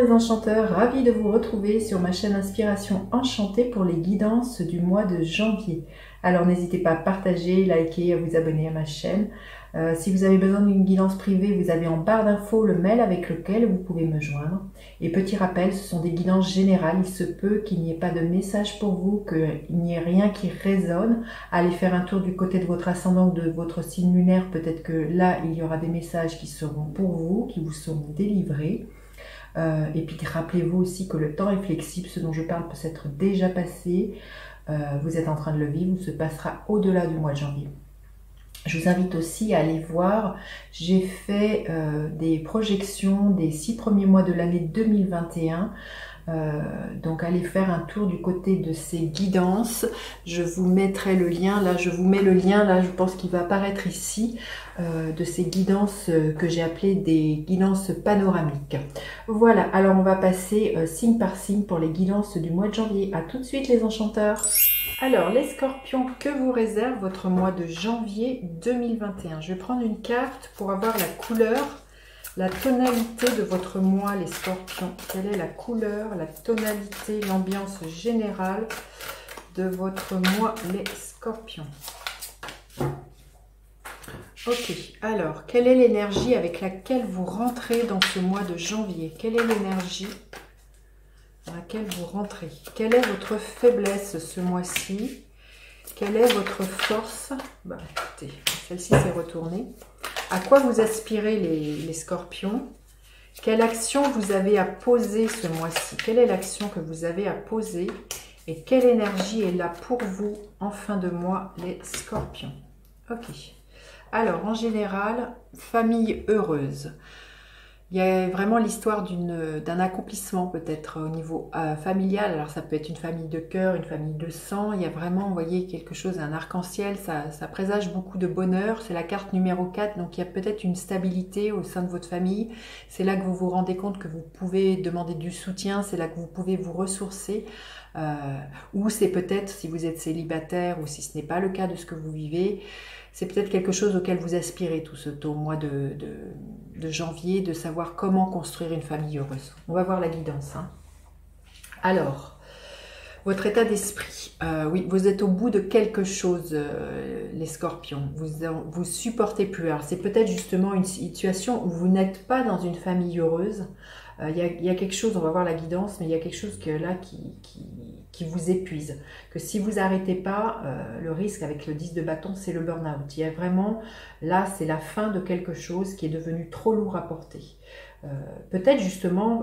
les enchanteurs, ravi de vous retrouver sur ma chaîne Inspiration Enchantée pour les guidances du mois de janvier. Alors n'hésitez pas à partager, liker, à vous abonner à ma chaîne. Si vous avez besoin d'une guidance privée, vous avez en barre d'infos le mail avec lequel vous pouvez me joindre. Et petit rappel, ce sont des guidances générales, il se peut qu'il n'y ait pas de message pour vous, qu'il n'y ait rien qui résonne. Allez faire un tour du côté de votre ascendant ou de votre signe lunaire, peut-être que là il y aura des messages qui seront pour vous, qui vous seront délivrés. Et puis rappelez-vous aussi que le temps est flexible, ce dont je parle peut s'être déjà passé, vous êtes en train de le vivre, ou se passera au-delà du mois de janvier. Je vous invite aussi à aller voir, j'ai fait des projections des 6 premiers mois de l'année 2021, donc allez faire un tour du côté de ces guidances. Je vous mettrai le lien, là je vous mets le lien, là je pense qu'il va apparaître ici, de ces guidances que j'ai appelées des guidances panoramiques. Voilà, alors on va passer signe par signe pour les guidances du mois de janvier. À tout de suite les enchanteurs. Alors les scorpions, que vous réserve votre mois de janvier 2021? Je vais prendre une carte pour avoir la couleur, la tonalité de votre mois, les scorpions. Quelle est la couleur, la tonalité, l'ambiance générale de votre mois, les scorpions? Ok, alors, quelle est l'énergie avec laquelle vous rentrez dans ce mois de janvier? Quelle est l'énergie dans laquelle vous rentrez? Quelle est votre faiblesse ce mois-ci? Quelle est votre force? Bah, écoutez, celle-ci s'est retournée. À quoi vous aspirez les scorpions? Quelle action vous avez à poser ce mois-ci? Quelle est l'action que vous avez à poser? Et quelle énergie est là pour vous en fin de mois, les scorpions? Ok. Alors, en général, famille heureuse. Il y a vraiment l'histoire d'un accomplissement peut-être au niveau familial. Alors ça peut être une famille de cœur, une famille de sang. Il y a vraiment, vous voyez, quelque chose, un arc-en-ciel. Ça présage beaucoup de bonheur. C'est la carte numéro 4. Donc il y a peut-être une stabilité au sein de votre famille. C'est là que vous vous rendez compte que vous pouvez demander du soutien. C'est là que vous pouvez vous ressourcer. Ou c'est peut-être, si vous êtes célibataire ou si ce n'est pas le cas de ce que vous vivez, c'est peut-être quelque chose auquel vous aspirez au mois de janvier, de savoir comment construire une famille heureuse. On va voir la guidance. Hein. Alors, votre état d'esprit. Oui, vous êtes au bout de quelque chose, les scorpions. Vous supportez plus. Alors, c'est peut-être justement une situation où vous n'êtes pas dans une famille heureuse. Il y a quelque chose, on va voir la guidance, mais il y a quelque chose qui vous épuise. Que si vous n'arrêtez pas, le risque avec le 10 de bâton, c'est le burn-out. Il y a vraiment, là, c'est la fin de quelque chose qui est devenu trop lourd à porter. Peut-être justement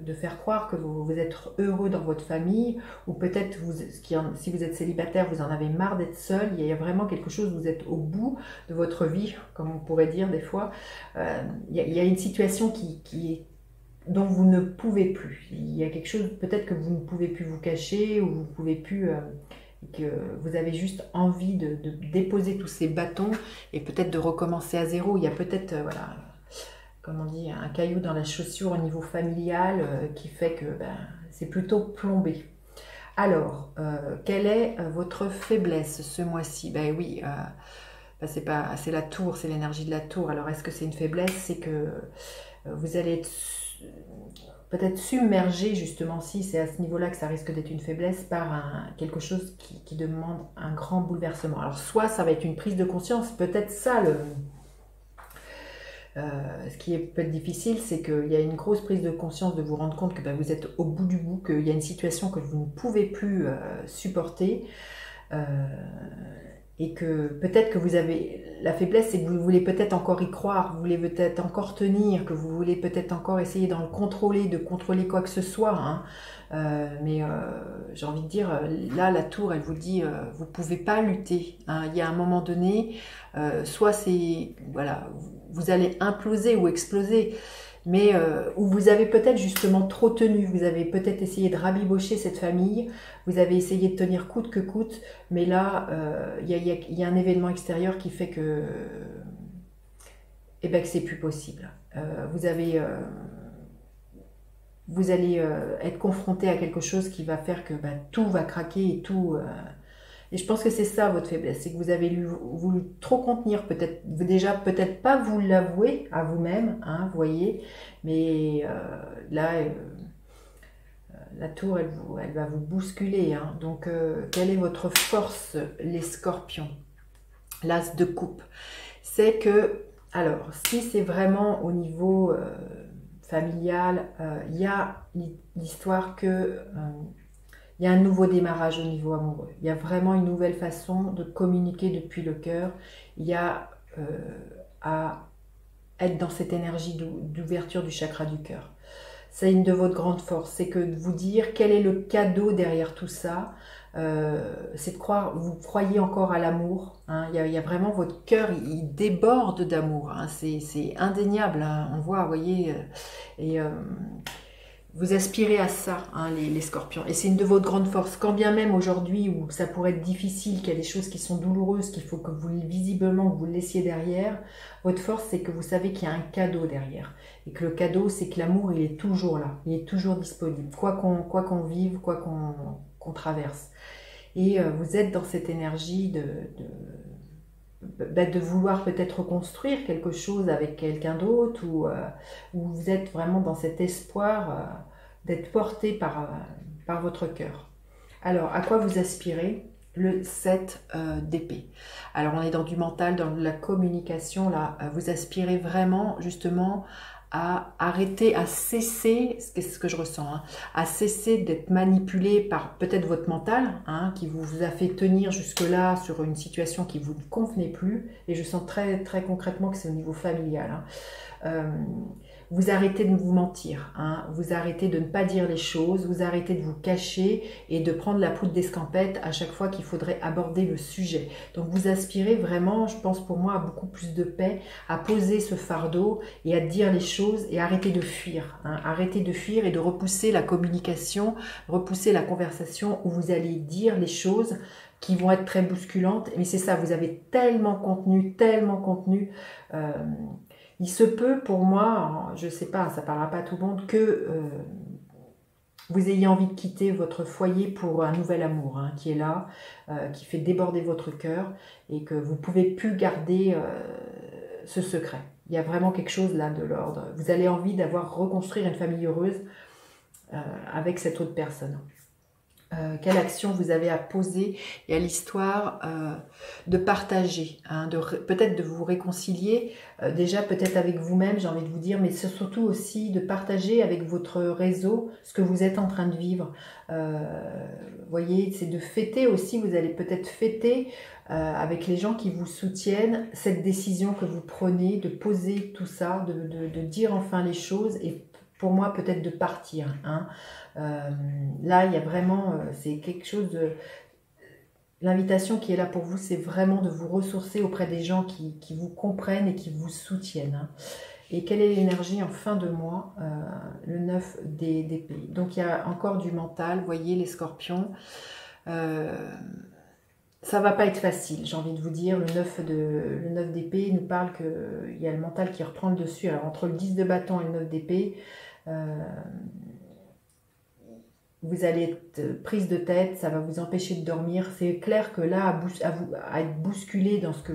de faire croire que vous êtes heureux dans votre famille, ou peut-être si vous êtes célibataire, vous en avez marre d'être seul. Il y a vraiment quelque chose, vous êtes au bout de votre vie, comme on pourrait dire des fois. Il y a une situation dont vous ne pouvez plus. Il y a quelque chose peut-être que vous ne pouvez plus vous cacher, ou vous ne pouvez plus, que vous avez juste envie de déposer tous ces bâtons et peut-être de recommencer à zéro. Il y a peut-être, voilà, comme on dit, un caillou dans la chaussure au niveau familial qui fait que c'est plutôt plombé. Alors, quelle est votre faiblesse ce mois-ci? Ben oui, c'est la tour, c'est l'énergie de la tour. Alors, est-ce que c'est une faiblesse? C'est que vous allez être peut-être submergé, justement, si c'est à ce niveau-là que ça risque d'être une faiblesse, par quelque chose qui demande un grand bouleversement. Alors, soit ça va être une prise de conscience, peut-être ça, ce qui est peut-être difficile, c'est qu'il y a une grosse prise de conscience de vous rendre compte que vous êtes au bout du bout, qu'il y a une situation que vous ne pouvez plus supporter. Et que peut-être que vous avez la faiblesse, c'est que vous voulez peut-être encore y croire, vous voulez peut-être encore tenir, que vous voulez peut-être encore essayer de contrôler quoi que ce soit. Hein. Mais j'ai envie de dire, là, la tour, elle vous dit, vous pouvez pas lutter. Hein. Il y a un moment donné, soit c'est, voilà, vous allez imploser ou exploser. Mais où vous avez peut-être justement trop tenu, vous avez peut-être essayé de rabibocher cette famille, vous avez essayé de tenir coûte que coûte, mais là, il y a un événement extérieur qui fait que, que c'est plus possible. Vous allez être confronté à quelque chose qui va faire que tout va craquer et Et je pense que c'est ça votre faiblesse, c'est que vous avez voulu trop contenir, peut-être déjà, peut-être pas vous l'avouer à vous-même, hein, vous voyez, mais là, la tour, elle va vous bousculer. Hein. Donc, quelle est votre force, les scorpions? L'as de coupe. C'est que, alors, si c'est vraiment au niveau familial, il y a l'histoire que il y a un nouveau démarrage au niveau amoureux. Il y a vraiment une nouvelle façon de communiquer depuis le cœur. Il y a à être dans cette énergie d'ouverture du chakra du cœur. C'est une de votre grande force, c'est que de vous dire quel est le cadeau derrière tout ça. C'est de croire, vous croyez encore à l'amour. Hein, il y a vraiment votre cœur, il déborde d'amour. Hein, c'est indéniable, hein, on voit, vous voyez. Et vous aspirez à ça, hein, les scorpions. Et c'est une de vos grandes forces. Quand bien même aujourd'hui, où ça pourrait être difficile, qu'il y a des choses qui sont douloureuses, qu'il faut que vous, visiblement, que vous le laissiez derrière, votre force, c'est que vous savez qu'il y a un cadeau derrière. Et que le cadeau, c'est que l'amour, il est toujours là. Il est toujours disponible. Quoi qu'on vive, quoi qu'on traverse. Et vous êtes dans cette énergie de vouloir peut-être reconstruire quelque chose avec quelqu'un d'autre, ou vous êtes vraiment dans cet espoir d'être porté par votre cœur. Alors, à quoi vous aspirez? Le 7 d'épée. Alors, on est dans du mental, dans la communication, là. Vous aspirez vraiment, justement, à arrêter, à cesser, c'est ce que je ressens, hein, à cesser d'être manipulé par peut-être votre mental, hein, qui vous a fait tenir jusque-là sur une situation qui vous ne convenait plus, et je sens très, très concrètement que c'est au niveau familial. Hein. Vous arrêtez de vous mentir, hein, vous arrêtez de ne pas dire les choses, vous arrêtez de vous cacher et de prendre la poudre d'escampette à chaque fois qu'il faudrait aborder le sujet. Donc vous aspirez vraiment, je pense pour moi, à beaucoup plus de paix, à poser ce fardeau et à dire les choses et arrêter de fuir. Hein, arrêter de fuir et de repousser la communication, repousser la conversation où vous allez dire les choses qui vont être très bousculantes. Mais c'est ça, vous avez tellement contenu, il se peut pour moi, je ne sais pas, ça ne parlera pas à tout le monde, que vous ayez envie de quitter votre foyer pour un nouvel amour, hein, qui est là, qui fait déborder votre cœur, et que vous ne pouvez plus garder ce secret. Il y a vraiment quelque chose là de l'ordre. Vous avez envie reconstruire une famille heureuse avec cette autre personne. Quelle action vous avez à poser? Il y a l'histoire de partager, hein, peut-être de vous réconcilier, déjà peut-être avec vous-même, j'ai envie de vous dire, mais c'est surtout aussi de partager avec votre réseau ce que vous êtes en train de vivre. Vous voyez, c'est de fêter aussi, vous allez peut-être fêter avec les gens qui vous soutiennent cette décision que vous prenez, de poser tout ça, de dire enfin les choses, et pour moi peut-être de partir, hein. Là il y a vraiment c'est quelque chose de l'invitation qui est là pour vous, c'est vraiment de vous ressourcer auprès des gens qui vous comprennent et qui vous soutiennent, hein. Et quelle est l'énergie en fin de mois? Le 9 d'épée. Donc il y a encore du mental, vous voyez les scorpions, ça va pas être facile, j'ai envie de vous dire. Le 9 d'épée nous parle qu'il y a le mental qui reprend le dessus. Alors entre le 10 de bâton et le 9 d'épée, vous allez être prise de tête, ça va vous empêcher de dormir. C'est clair que là, à être bousculé dans ce que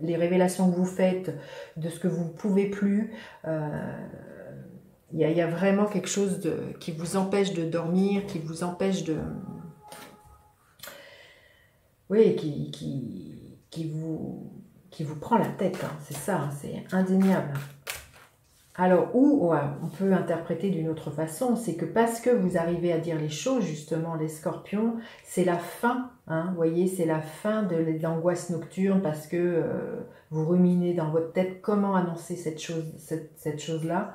les révélations que vous faites, de ce que vous ne pouvez plus, il y a vraiment quelque chose qui vous empêche de dormir, qui vous empêche de... Oui, qui vous prend la tête, hein, c'est ça, hein, c'est indéniable. Alors, on peut interpréter d'une autre façon, c'est que parce que vous arrivez à dire les choses, justement, les scorpions, c'est la fin, hein, vous voyez, c'est la fin de l'angoisse nocturne, parce que vous ruminez dans votre tête comment annoncer cette chose-là.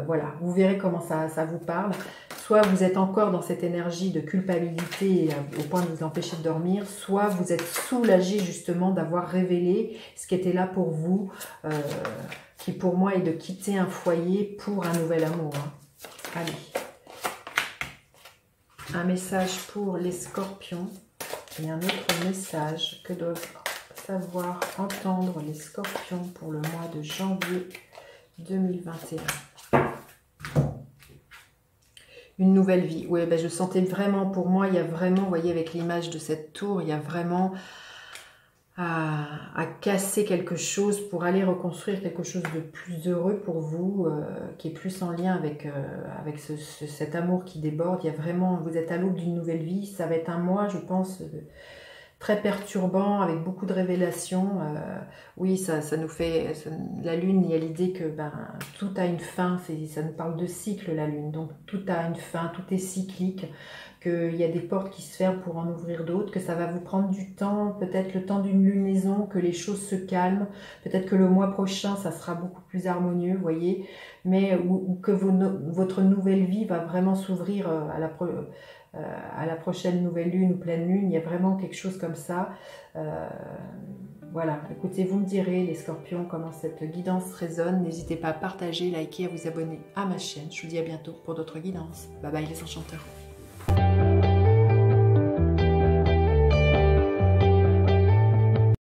Voilà, vous verrez comment ça vous parle. Soit vous êtes encore dans cette énergie de culpabilité au point de vous empêcher de dormir, soit vous êtes soulagé justement d'avoir révélé ce qui était là pour vous, qui pour moi est de quitter un foyer pour un nouvel amour, hein. Allez. Un message pour les scorpions et un autre message que doivent savoir entendre les scorpions pour le mois de janvier 2021. Une nouvelle vie. Oui, ben, je sentais vraiment, pour moi, il y a vraiment, vous voyez, avec l'image de cette tour, il y a vraiment à casser quelque chose pour aller reconstruire quelque chose de plus heureux pour vous, qui est plus en lien avec cet amour qui déborde. Il y a vraiment, vous êtes à l'aube d'une nouvelle vie. Ça va être un mois, je pense, très perturbant, avec beaucoup de révélations. Oui, ça nous fait... la Lune, il y a l'idée que ben, tout a une fin. Ça nous parle de cycle, la Lune. Donc tout a une fin, tout est cyclique. Qu'il y a des portes qui se ferment pour en ouvrir d'autres, que ça va vous prendre du temps, peut-être le temps d'une lunaison, que les choses se calment, peut-être que le mois prochain, ça sera beaucoup plus harmonieux, vous voyez, mais ou que votre nouvelle vie va vraiment s'ouvrir à la prochaine nouvelle lune ou pleine lune. Il y a vraiment quelque chose comme ça. Voilà, écoutez, vous me direz, les scorpions, comment cette guidance résonne. N'hésitez pas à partager, liker, à vous abonner à ma chaîne. Je vous dis à bientôt pour d'autres guidances. Bye bye les enchanteurs.